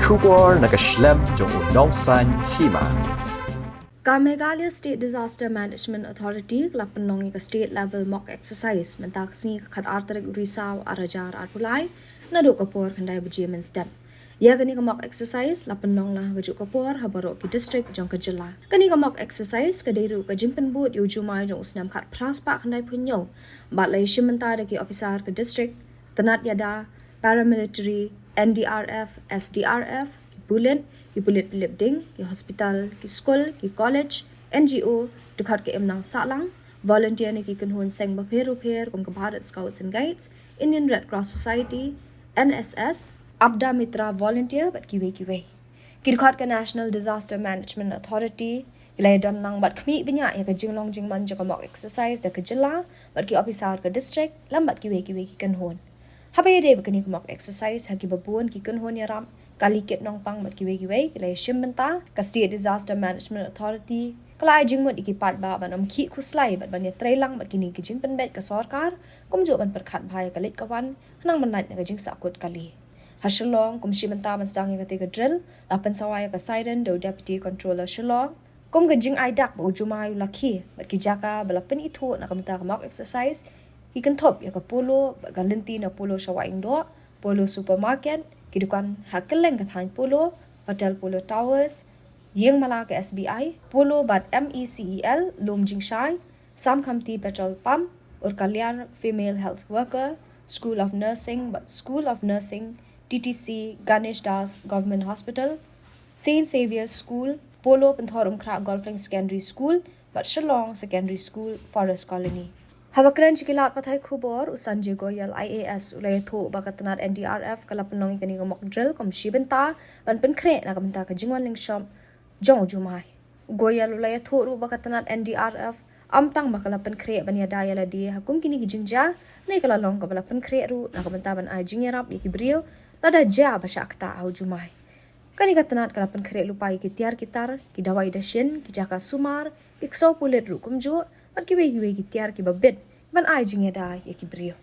Shubor naga Snem jong Nongsan Hima. Meghalaya State Disaster Management Authority lapanong ka state level mock exercise mentaksi khat arterik Urisau arajar arpulai nado kapor kandai bejimen Snem. Ya kani ka mock exercise lapanong lah gajuk kapor habaro ki district jong ka jila. Kani ka mock exercise ka deiru ka Jingpynkhreh yu Jumai jong Snem khat praspa kandai punyo. Batlai shimenta ki officer ka district tenat yada paramilitary NDRF SDRF bullet ki bulit ding ki hospital ki school ki college NGO dukhat ke emnang salang volunteer ni ki kunhun seng bapheru pher kong ka Bharat Scouts and Guides Indian Red Cross Society NSS Abda Mitra volunteer bat kiwe ki dukhat ka National Disaster Management Authority ilai don nang bat khmi binya ya ka jinglong jingman jo ka mock exercise da ka jilla bat ki officer ka district lambat kiwe ki kunhun habai de bakani ka mock exercise haki babun ki kunhun ya ram kali ket nong pang mat kiwe kilai shimbenta ka State Disaster Management Authority kalai jingmut ikipat ba banam khi khuslai bat banya trailang mat kini ki jing penbet ka sarkar kumjo ban perkhat bhai ka lit kawan nang manat ka jing sakut kali hashalong kum shimbenta ban stang ka te ka drill lapan sawaya ka siren do deputy controller shalong kum ka jing ai dak bo Jumai lakhi mat ki jaka balapan itho na kamta ka mock exercise ki kan thop ya ka polo ka lenti na polo shawaing do polo supermarket Kidukan hakeleng kathain polo, Hotel Polo Towers, Yeng Malaka SBI, Polo Bat MECEL, Lom Jingshai, Sam Khamti Petrol Pump, Urkalyar Female Health Worker, School of Nursing, School of Nursing, TTC, Ganesh Das Government Hospital, Saint Saviour's School, Polo Jingpynkhreh Golfing Secondary School, Shillong Secondary School, Forest Colony. Habakran chikilat pathai khubor usanje goyal IAS ulay tho bakatanat NDRF kalapanong ikani ka mock drill kom shibenta Jingpynkhreh na kamenta ka jingwan ling shop jong Jumai goyal ulay tho ru bakatanat NDRF amtang Jingpynkhreh bania daya la di hakum kini gijingja nay kalalong ka Jingpynkhreh ru na kamenta ban ay jingerap ikibrio nada ja basakta au Jumai kani katanat Jingpynkhreh lupai ki tiar kitar ki dawai dashin ki jaka sumar ikso pulet ru kumjo Bat kiwe ki tiar ki babet ban ai jingya dai ya ki brio.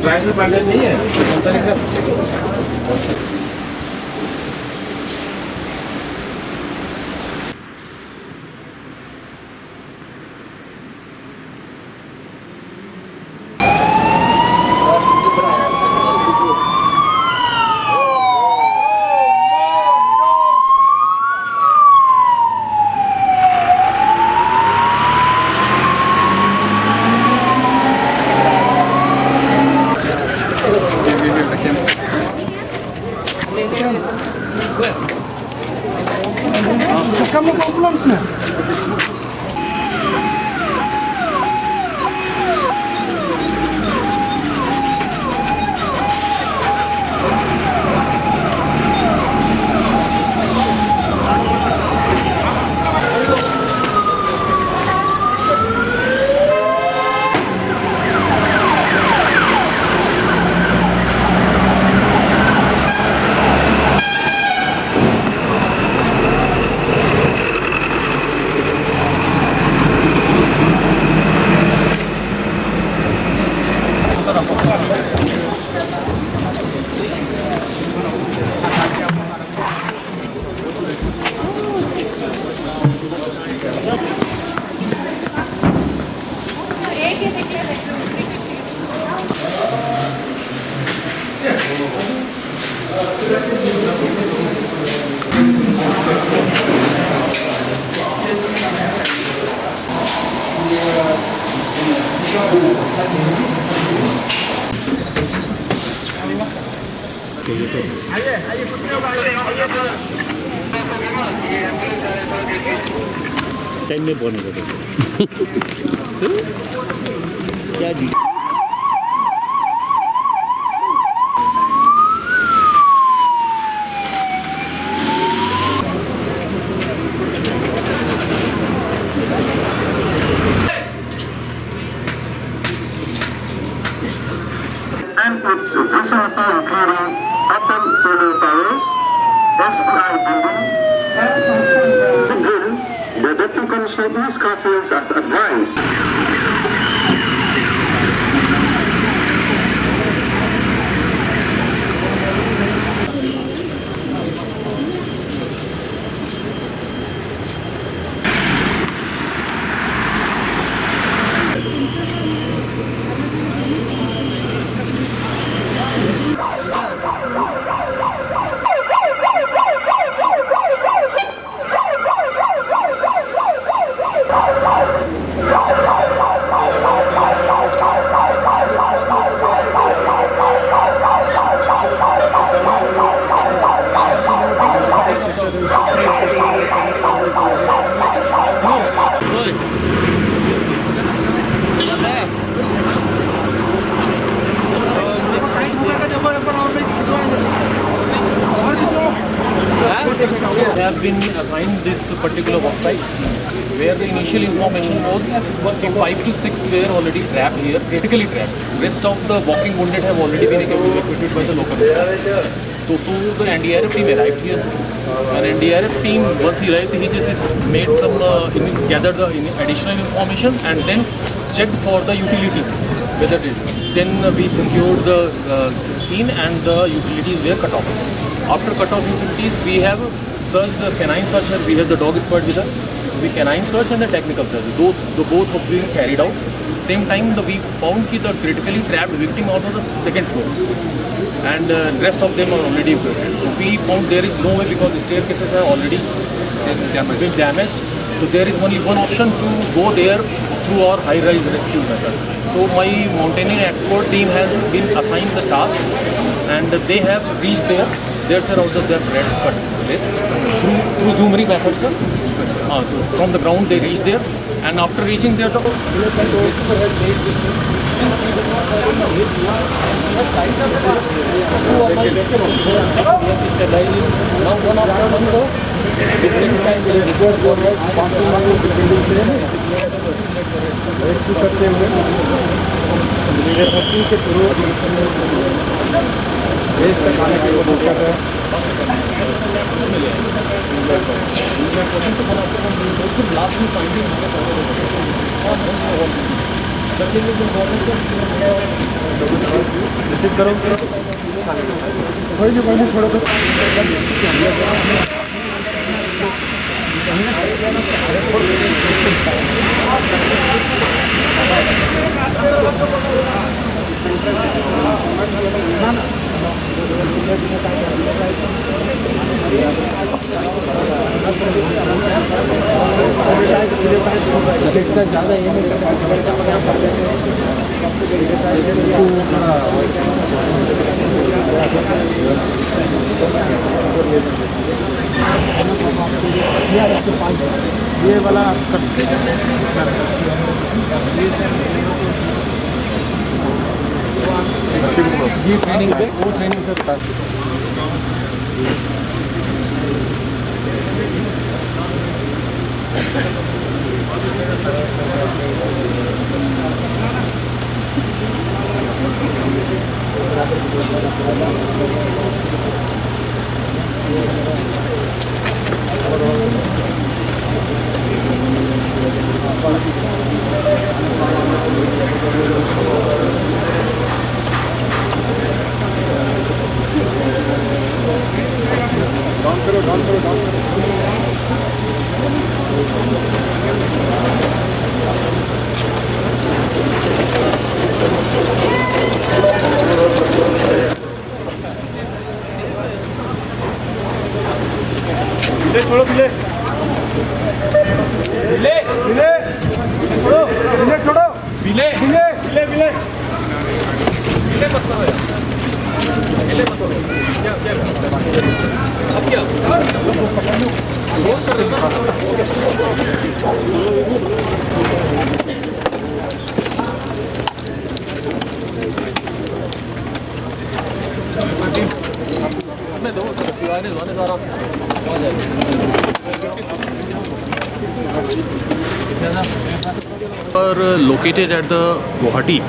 Driver bagian ni ya, contohnya kan. Kamu mau pulang sana? Time में बोलने को क्या दी and its vicinity including Upper Pyni Towers, SBI building, and the drill, the Deputy Commissioner is counsels as advised. They have been assigned this particular work site where the initial information was 5 to 6 were already trapped here, critically trapped. Rest of the walking wounded have already been evacuated by the local authorities. So the NDRF team arrived here. An NDRF team, once he arrived, he just made some, gathered the additional information and then checked for the utilities, whether it is. Then we secured the scene and the utilities were cut off. After cut off utilities, we have searched the canine search. We have the dog squad with us. We canine search and the technical search. Both have been carried out. Same time, we found the critically trapped victim out of the second floor, and rest of them are already evacuated. So we found there is no way because the staircases are already been damaged. So there is only one option to go there through our high-rise rescue method. So my mountaineering expert team has been assigned the task, and they have reached there. There's also their red cut place through Jumai method, sir. From the ground they reach there, and after reaching there, the whisper had made this thing. Since we did not have his work, we have tied up the two of my vehicle also. We have stabilized. Now one after one go. Buildings and the resort go ahead. Rescue करते हुए leader के through race तक आने की कोशिश कर रहे हैं। लास्ट में फाइंडिंग रिसीव करो कोई नहीं छोड़ो तो ज़्यादा ये नहीं ये वाला कर सकते ये ट्रेनिंग पे वो ट्रेनिंग से बता छोड़ो बिले बिले बिले छोड़ो बिले छोड़ो बिले बिले बिले बिले are located at the Guwahati,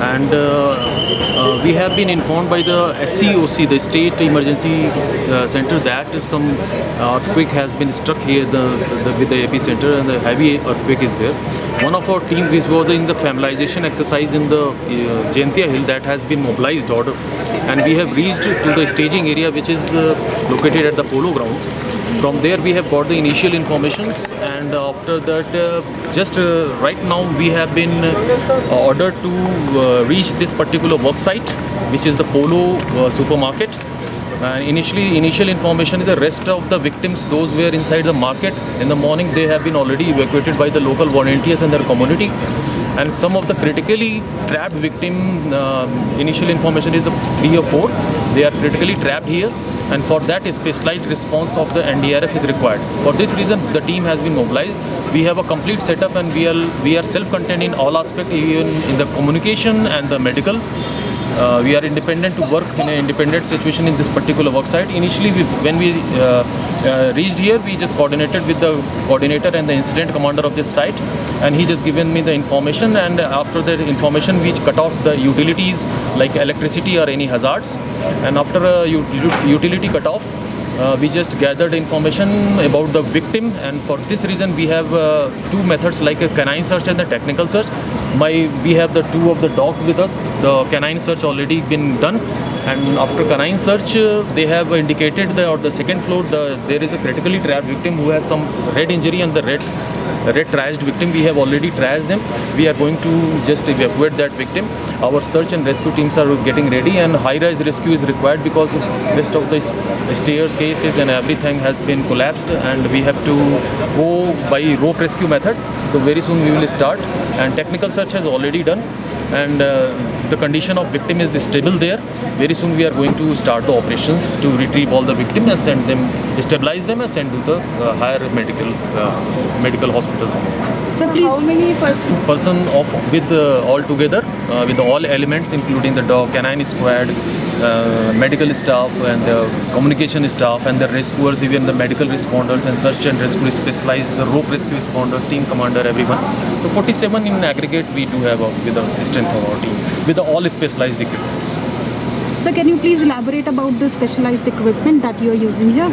and we have been informed by the SCOC, the State Emergency Center, that some earthquake has been struck here with the epicenter, and the heavy earthquake is there. One of our teams, which was in the familiarization exercise in the Jingpynkhreh hill, that has been mobilized order, and we have reached to the staging area, which is located at the polo ground. From there we have got the initial informations, and after that just right now we have been ordered to reach this particular work site, which is the Polo supermarket. Initial information is the rest of the victims, those were inside the market in the morning, they have been already evacuated by the local volunteers and their community. And some of the critically trapped victim, initial information is the 3 or 4, they are critically trapped here, and for that a specialized response of the NDRF is required. For this reason the team has been mobilized. We have a complete setup, and we are self-contained in all aspects, even in the communication and the medical. We are independent to work in an independent situation in this particular work site. Initially, when we reached here, we just coordinated with the coordinator and the incident commander of this site, and he just given me the information, and after the information we cut off the utilities like electricity or any hazards, and after a utility cut off, we just gathered information about the victim, and for this reason we have 2 methods, like a canine search and the technical search. We have the 2 of the dogs with us. The canine search already been done, and after canine search they have indicated on the second floor there is a critically trapped victim who has some head injury, and the red trashed victim, we have already trashed them. We are going to just evacuate that victim. Our search and rescue teams are getting ready, and high-rise rescue is required because rest of the stairs, cases and everything has been collapsed, and we have to go by rope rescue method. So very soon we will start, and technical search has already done, and the condition of victim is stable there. Very soon we are going to start the operations to retrieve all the victims and send them, stabilize them and send to the higher medical hospitals. So please, how many Person with all together, with all elements, including the dog, canine squad, medical staff and the communication staff and the rescuers, even the medical responders and search and rescue specialized, the rope rescue responders, team commander, everyone. So 47 in aggregate we do have with the strength of our team, with all specialized equipment. So can you please elaborate about the specialized equipment that you are using here?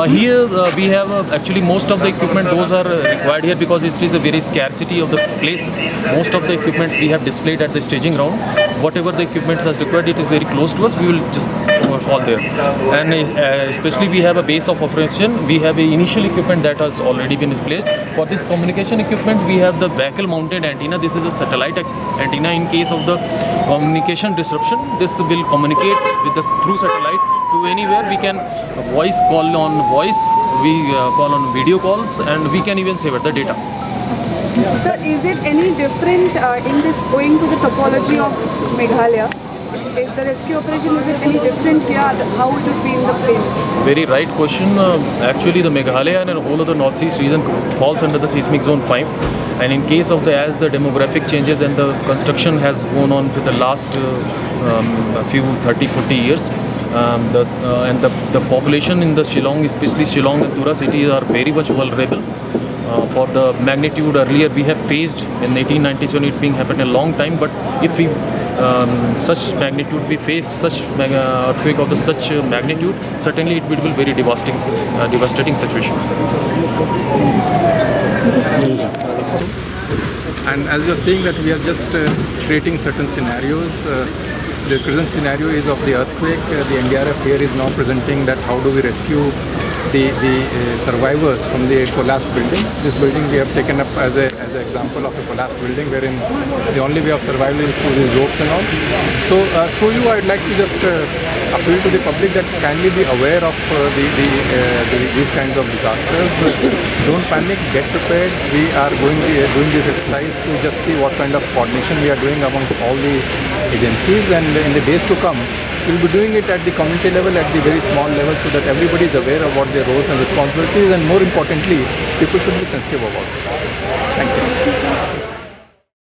Here we have actually most of the equipment, those are required here because it is a very scarcity of the place. Most of the equipment we have displayed at the staging ground. Whatever the equipment is required, it is very close to us, we will just call there. And especially we have a base of operation, we have a initial equipment that has already been placed. For this communication equipment, we have the vehicle mounted antenna. This is a satellite antenna. In case of the communication disruption, this will communicate with us through satellite to anywhere. We can voice call on voice, we call on video calls, and we can even save the data. Sir, is it any different in this, owing to the topology of Meghalaya? Is the rescue operation, is it any different here? How it would be in the plains? Very right question. Actually, the Meghalaya and the whole of the northeast region falls under the seismic zone 5. And in case of as the demographic changes and the construction has gone on for the last few 30-40 years, the population in the Shillong, especially Shillong and Tura cities, are very much vulnerable. For the magnitude, earlier we have faced in 1897, it being happened a long time, but if we such magnitude, we face such earthquake of the such magnitude, certainly it will be very devastating situation. And as you're saying that we are just creating certain scenarios. The present scenario is of the earthquake. The NDRF here is now presenting that how do we rescue the survivors from the collapsed building. This building we have taken up as an example of a collapsed building wherein the only way of survival is through these ropes and all. So through you, I'd like to just appeal to the public that kindly be aware of these kinds of disasters. Don't panic, get prepared. We are doing this exercise to just see what kind of coordination we are doing amongst all the agencies, and in the days to come, we'll be doing it at the community level, at the very small level, so that everybody is aware of what their roles and responsibilities, and more importantly, people should be sensitive about it. Thank you.